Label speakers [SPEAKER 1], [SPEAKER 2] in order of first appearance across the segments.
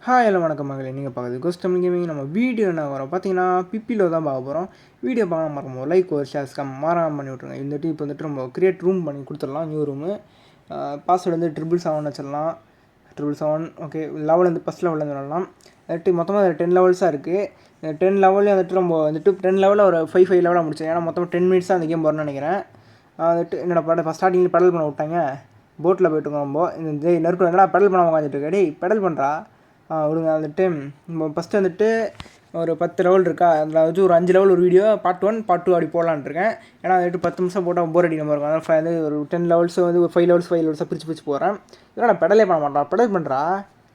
[SPEAKER 1] Hi hello வணக்கம் மகளே, நீங்கள் பார்க்குறது கோஸ்ட் தமிழ் கேமிங். நம்ம வீடியோ என்ன வரோம் பார்த்தீங்கன்னா பிப்பிலோ தான் பார்க்க போகிறோம். வீடியோ பார்க்க மறக்கும் லைக் ஒரு ஷேர்ஸ்க்கு மறக்காம பண்ணி விட்ருங்க. இந்த இப்போ வந்துட்டு நம்ம கிரியேட் ரூம் பண்ணி கொடுத்துடலாம். நியூ ரூமு பாஸ்வேர்டு வந்து 777 வச்சிடலாம். 777 ஓகே. லெவல் வந்து ஃபஸ்ட் லெவலில் விளாடலாம். வந்துட்டு மொத்தமாக 10 லெவல்ஸாக இருக்குது. 10 லெவல்லே வந்துட்டு நம்ம வந்துட்டு 10 லெவலில் ஒரு 5 லெவலாக முடிச்சோம். ஏன்னா மொத்தமாக 10 மினிட்ஸ் தான் அந்த கேம் வரணும்னு நினைக்கிறேன். வந்துட்டு என்னோட ஃபஸ்ட் ஸ்டார்டிங்கில் பெடல் பண்ண விட்டாங்க. போட்டில் போய்ட்டு இருக்கோம். நம்ம இந்த நெருப்பு என்னடா பெடல் பண்ண உட்காந்துட்டு இருக்கா? டேய் பெடல் பண்ணுறா விடுங்க. வந்துட்டு நம்ம ஃபஸ்ட்டு வந்துட்டு ஒரு 10 லெவல் இருக்கா, அதில் வச்சு ஒரு 5 லெவல் ஒரு வீடியோ பார்ட் 1 பார்ட் 2 அப்படி போடலான்னு இருக்கேன். ஏன்னா வந்துட்டு 10 நிமிஷம் போட்டால் போர் அடிக்க மாதிரி இருக்கும். அதனால் வந்து ஒரு 10 லெவல்ஸ் வந்து ஒரு 5 லெவல்ஸாக பிரித்து போகிறேன். இதனால் நான் பெடலே பண்ண மாட்டேன். பெடல் பண்ணுறா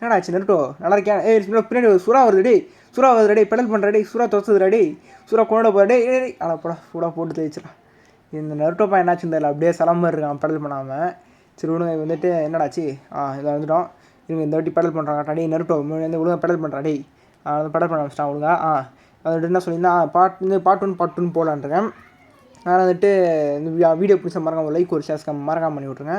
[SPEAKER 1] என்னடா ஆச்சு நெருட்டோ நல்லா இருக்கேன். பின்னாடி சுறா வருது. டே சுறா வருது. டே பெடல் பண்ணுற. டே சுறா துவச்சது. டே சுறா கொண்டு போகிற. டே ஆனால் போட சூடாக போட்டு தேய்ச்சிடலாம். இந்த நெருட்டோப்பா என்னாச்சுன்னு தெரியல, அப்படியே சிலம்பு இருக்கான் பெடல் பண்ணாமல். சரி விடுங்க. வந்துட்டு என்னடாச்சு இதை வந்துட்டோம். இவங்க இந்த வாட்டி பெடல் பண்ணுறாங்க. டே நெருட்டோ வந்து ஒழுங்காக பெடல் பண்ணுறா. டே பெடல் பண்ண வச்சிட்டான் ஒழுங்கா. வந்துட்டு என்ன சொல்லியிருந்தா பார்ட் 1 பார்ட் 2 போகலான்ருக்கேன். அதனால் வந்துட்டு இந்த வீடியோ பிடிச்ச மறக்காம லைக் ஒரு ஷேர்ஸ்க்கு மறக்காம பண்ணி விட்ருங்க.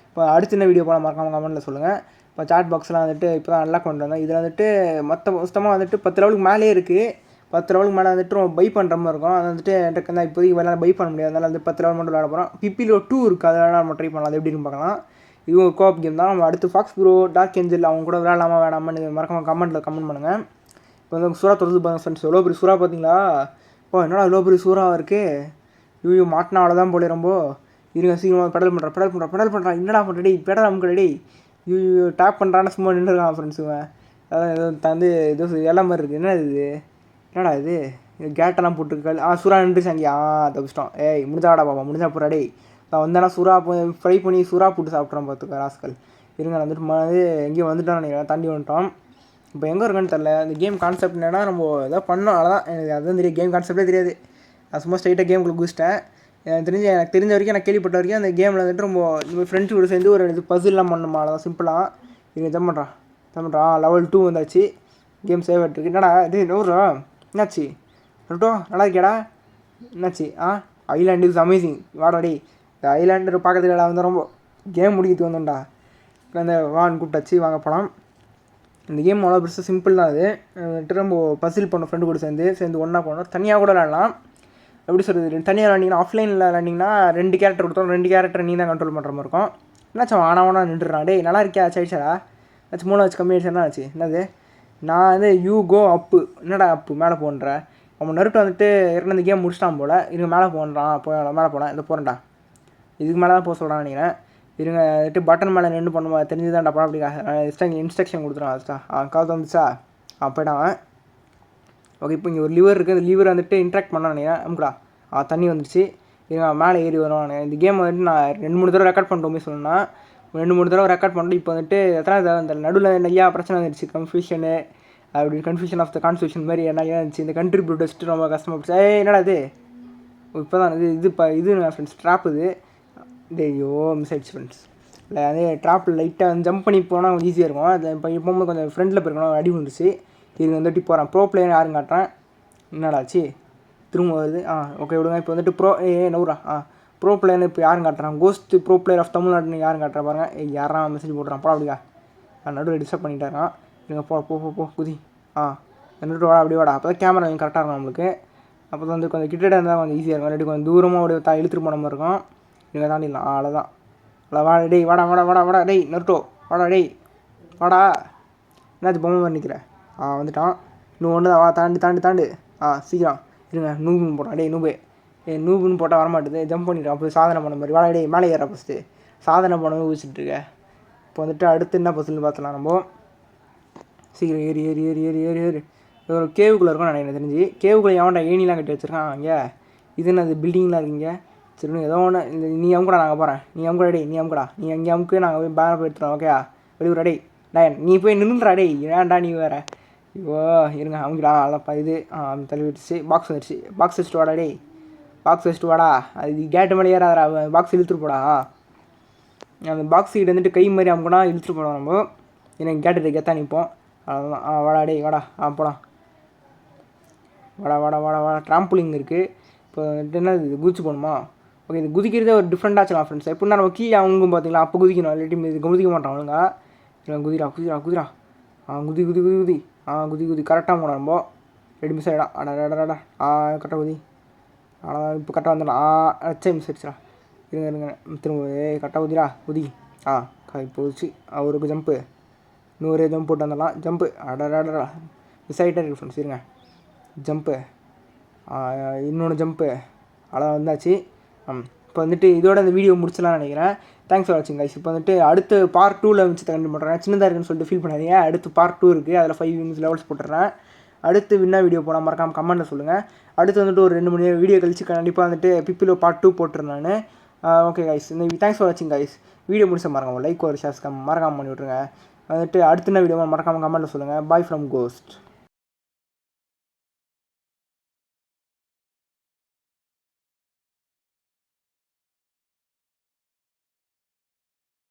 [SPEAKER 1] இப்போ அடுத்த என்ன வீடியோ போல மறக்காம கமெண்ட்டில் சொல்லுங்கள். இப்போ சாட் பாக்ஸ்லாம் வந்துட்டு இப்போ தான் நல்லா கொண்டு வந்தேன். இதில் வந்துட்டு மொத்தமாக வந்துட்டு 10 லெவலுக்கு மேலே இருக்குது. 10 லெவலுக்கு மேலே வந்துட்டு ரொம்ப பை பண்ணுற மாதிரி இருக்கும். அது வந்துட்டு எனக்கு தான் இப்போதைக்கு வேலை பை பண்ண முடியாது. அதனால் வந்து 10 லெவல் மட்டும் விளாட போகிறோம். பிப்பிலோ 2 இருக்குது, அதெல்லாம் நம்ம ட்ரை பண்ணலாம். அது எப்படின்னு பார்க்கலாம். இதுவும் ஒரு கோஆப் கேம் தான். நம்ம அடுத்து ஃபாக்ஸ் ப்ரோ டார்க் ஏஞ்சல் அவங்க கூட விளாடலாமா வேணாமான்னு மறக்காம கமெண்ட் பண்ணுங்கள். இப்போ வந்து சுறா தொடர்ந்து பாருங்கள் ஃப்ரெண்ட்ஸ். எவ்வளோ பெரிய சுறா பார்த்தீங்களா? இப்போ என்னடா இவ்வளோ பெரிய சூறாக இருக்குது. ஐயோ மாட்டினா அவ்வளோதான் போலே. ரொம்ப இருங்க சீக்கிரமாக பெடல் பண்ணுறான். என்னடா பண்ணுறடி பெடல் அமுக்கடி. ஐயோ டேப் பண்ணுறான்னு சும்மா நின்றுருக்கான் ஃப்ரெண்ட்ஸுங்க. அதான் ஏதோ தந்து ஏதோ எல்லாம் மாதிரி இருக்குது. என்னடா இது கேட்டெல்லாம் போட்டுருக்காள். சுறா நின்றுச்சு அங்கேயா தப்பிச்சிட்டோம். முடிஞ்சாடா பாப்பா முடிஞ்சா போகிறாடே. நான் வந்தேன்னா சுறா ஃப்ரை பண்ணி சுறா போட்டு சாப்பிட்றோம் பார்த்துக்க ராஸ்கல். இருங்க வந்துட்டு எங்கேயும் வந்துட்டோம் நினைக்கிறேன். தாண்டி வந்துட்டோம். இப்போ எங்கே இருக்குன்னு தெரில. இந்த கேம் கான்செப்ட் என்னன்னா நம்ம எதாவது பண்ணோம் அவ்வளோதான். எனக்கு அதுதான் தெரியும். கேம் கான்செப்டே தெரியாது. நான் சும்மா ஸ்ட்ரைட்டாக கேமுக்குள்ளே குதிச்சிட்டேன். எனக்கு தெரிஞ்ச வரைக்கும் எனக்கு கேள்விப்பட்ட வரைக்கும் அந்த கேமில் வந்துட்டு நம்ம ஃப்ரெண்ட்ஸ் கூட சேர்ந்து ஒரு இது பசில்லாம் பண்ணணுமா, அவ்வளோதான் சிம்பிளாக. இது ஜம் பண்ணுறா லெவல் 2 வந்தாச்சு. கேம் சேவ் ஆகிட்டுருக்கு. என்னடா இது நூறுரூவா என்னாச்சு நோட்டோ நல்லா இருக்கியாடா? என்னாச்சு ஐலாண்டு இஸ் அமேசிங். வாடாடி இந்த ஐலாண்டர் பார்க்கறதுக்கு வந்து ரொம்ப கேம் முடிக்கிறதுக்கு வந்தோம்டா. இப்போ அந்த வான்னு கூப்பிட்டாச்சு வாங்க போகலாம். இந்த கேம் அவ்வளோ பெருசாக சிம்பிள் தான். அது வந்துட்டு நம்ம பசில் பண்ண ஃப்ரெண்டு கூட சேர்ந்து ஒன்றா போனோம். தனியாக கூட விளாட்லாம். எப்படி சொல்கிறது, தனியாக விளாண்டிங்கன்னா ஆஃப்லைனில் விளாண்டிங்கன்னா 2 கேரக்டர் கொடுத்தோம். 2 கேரக்டர் நீ தான் கண்ட்ரோல் பண்ணுற மாதிரி இருக்கும். என்னாச்சும் ஆனா நின்றுறான். டே நல்லா இருக்கியா? ஆச்சாடா ஆச்சு 3 வச்சு கம்மி ஆயிடுச்சு. என்ன ஆச்சு? என்னது நான் வந்து யூ கோ அப்பு. என்னடா அப்பு மேலே போன்ற அவன் நருட்டு வந்துட்டு இந்த கேம் முடிச்சிட்டான் போல். இதுக்கு மேலே போன்றான். மேலே போனேன் இந்த போகிறேன்டா. இதுக்கு மேலே தான் போக சொல்கிறான்னு நினைக்கிறேன். இருங்க வந்துட்டு பட்டன் மேலே நின்று பண்ணுமா தெரிஞ்சுதான்டா படம். அப்படி இன்ஸ்ட்ரக்ஷன் கொடுத்துருவான். கால் வந்துச்சா போய்ட்டான். ஓகே. இப்போ இங்கே ஒரு லிவர் இருக்குது. அந்த லிவர் வந்துட்டு இன்ட்ராக்ட் பண்ண நினைக்கிறேன். அமுக்குடா தண்ணி வந்துடுச்சு. இவங்க மேலே ஏறி வரும். இந்த கேம் வந்துட்டு நான் 2-3 தடவை ரெக்கார்ட் பண்ணுறோமே சொல்லணும்னா 2-3 தடவை ரெக்கார்ட் பண்ணிட்டு இப்போ வந்துட்டு எத்தனை அந்த நடுவில் நிறையா பிரச்சனை வந்துடுச்சு. கன்ஃபியூஷனு அப்படி கன்ஃபியூஷன் ஆஃப் த கான்ஸ்டியூஷன் மாதிரி நிறையா இருந்துச்சு. இந்த கண்ட்ரி டெஸ்ட்டு ரொம்ப கஷ்டமாக போச்சு. என்னடா இது இப்போ தான் இது நான் ஃப்ரெண்ட்ஸ் ட்ராப் இது. ஐயோ மிஸ் ஆயிடுச்சு ஃப்ரெண்ட்ஸ். இல்லை அதே ட்ராப்பில் லைட்டாக வந்து ஜம்ப் பண்ணி போனால் கொஞ்சம் ஈஸியாக இருக்கும். அது இப்போ இப்போது கொஞ்சம் ஃப்ரெண்டில் போயிருக்கணும். அடி வந்துச்சு. இது வந்துட்டு போகிறேன். ப்ரோ பிளேயர் யாரும் காட்டுறேன். என்னடாச்சு திரும்ப வருது. ஓகே விடுங்க. இப்போ வந்துட்டு நூறா ப்ரோ பிளேயர்னு இப்போ யாரும் காட்டுறான். கோஸ்ட் ப்ரோ பிளேயர் ஆஃப் தமிழ்நாடுன்னு யாரும் காட்டுறா பாருங்கள். யாராம் மெசேஜ் போடுறான் போட அப்படியா. நடுவில் டிஸ்டர்ப் பண்ணிட்டாரான். இவங்க போ குதி. வந்துட்டு வாடா அப்படி வாடா. அப்போ தான் கேமரா கரெக்டாக இருக்கும் நம்மளுக்கு. அப்போ தான் வந்து கொஞ்சம் கிட்டே இருந்தால் கொஞ்சம் ஈஸியாக இருக்கும். இல்லாட்டி கொஞ்சம் தூரமாக அப்படியே இழுத்துட்டு போன மாதிரி இருக்கும். இவங்க தாண்டிடலாம். அவ்வளோதான். வாடா டேய் வாடா டேய் நருட்டோ வாடா டேய் வாடா. என்னாச்சு பொம்மை மாதிரி நிற்கிறேன். வந்துட்டான். இன்னும் ஒன்று தான். வா தாண்டு சீக்கிரம் இருங்க. நூபுன்னு போட்டான். டேய் நூபுன்னு போட்டால் வரமாட்டுது. ஜம்ப் பண்ணிட்டோம். அப்போ சாதனை பண்ண மாதிரி வாடா டேய் மேலே ஏறா ஃபஸ்ட்டு. சாதனை பண்ண ஊசிட்டுருக்க. இப்போ வந்துட்டு அடுத்து என்ன பஸ்ஸுன்னு பார்த்துலாம். நம்ம சீக்கிரம் ஏறி ஒரு கேவுக்குள்ளே இருக்கும் நினைக்கிறேன். தெரிஞ்சு கேவுக்குள்ளே எவன்டா ஏணிலாம் கட்டி வச்சுருக்கான். அங்கே இது என்ன அது பில்டிங்லாம் இருக்குங்க. சரி ஏதோ ஒன்று இந்த நீ அமுக்கடா நாங்கள் போகிறேன். நீ அமுக்கடா டேய் நீ அமுக்கடா. நீ அங்கே அமுக்கு நாங்கள் போய் பேரை போய் எடுத்துகிறோம். ஓகேயா வெளியூரா டேய் டேன் நீ போய் நின்றுடா டேய். ஏன்டா நீ வேறு ஐயோ இருங்க அமுக்கிடா. அதப்பா இது தள்ளி விட்டுச்சு. பாக்ஸ் வந்துடுச்சு. பாக்ஸ் வச்சுட்டு வாடா டேய். பாக்ஸ் வச்சுட்டு வாடா. அது கேட்டு மேலே ஏறாதா. பாக்ஸ் இழுத்துட்டு போடா. அந்த பாக்ஸ் கிட்ட வந்துட்டு கை மாதிரி அமுக்கனா இழுத்துட்டு போடலாம். நம்ம எனக்கு கேட்டு கெத்தான் நிற்போம். அவ்வளோதான். வாடா டேய் வாடா. போகலாம். வாடா. ட்ராம்புலிங் இருக்குது. இப்போ என்ன இது குதிச்சு போகணுமா? ஓகே. இது குதிக்கிறதே ஒரு டிஃப்ரெண்ட்டாக வச்சுக்கலாம் ஃப்ரெண்ட்ஸ். எப்படின்னா நம்ம கீழே அவங்க பார்த்தீங்களா அப்போ குதிக்கணும். இல்லாட்டி இது குதிக்க மாட்டோம் ஒழுங்கா. குதிரா குதி குதி குதி குதி குதி குதி கரெக்டாக போனோம் நம்ம. ரெடி மிஸ் ஆகிடா. அடடா. கரெக்டாக குதி. இப்போ கரெக்டாக வந்துடலாம். அச்சே மிஸ் ஆயிடுச்சுடா. இருங்க திரும்ப கரெக்டாக குதிடா. குதி. போச்சு. அவருக்கு ஜம்ப்பு. இன்னொரு ஜம்ப் போட்டு வந்துடலாம். ஜம்ப்பு. அடடா மிஸ் ஆகிட்டே இருக்கு ஃப்ரெண்ட்ஸ். இருங்க ஜம்ப்பு. இன்னொன்று ஜம்ப்பு. வந்தாச்சு. இப்போ வந்துட்டு இதோட இந்த வீடியோ முடிச்சலாம்னு நினைக்கிறேன். தேங்க்ஸ் ஃபார் வாட்சிங் கைஸ். இப்போ வந்துட்டு அடுத்து பார்ட் 2ல் வச்சு கண்டினியூ பண்ணுறேன். சின்னதாக இருக்குன்னு சொல்லிட்டு ஃபீல் பண்ணாதீங்க. அடுத்து பார்ட் 2 இருக்குது. அதில் 5 வின்ஸ் லெவல்ஸ் போட்டுறேன். அடுத்து வின்னா வீடியோ போனால் மறக்காமல் கமெண்ட்டில் சொல்லுங்கள். அடுத்து வந்துட்டு ஒரு 2 3 வீடியோ கழிச்சு கண்டிப்பாக வந்துட்டு பிப்பிலோ பார்ட் 2 போட்டுருந்தேன் நான். Okay guys. இந்த தேங்க்ஸ் ஃபார் வாட்சிங் கைஸ். வீடியோ முடிச்ச மறக்காமல் லைக் ஒரு ஷேர்ஸ் மறக்காமல் பண்ணி விட்ருங்க. வந்துட்டு அடுத்த வீடியோ மறக்காமல் கமெண்ட்டில் சொல்லுங்கள். Bye from cost.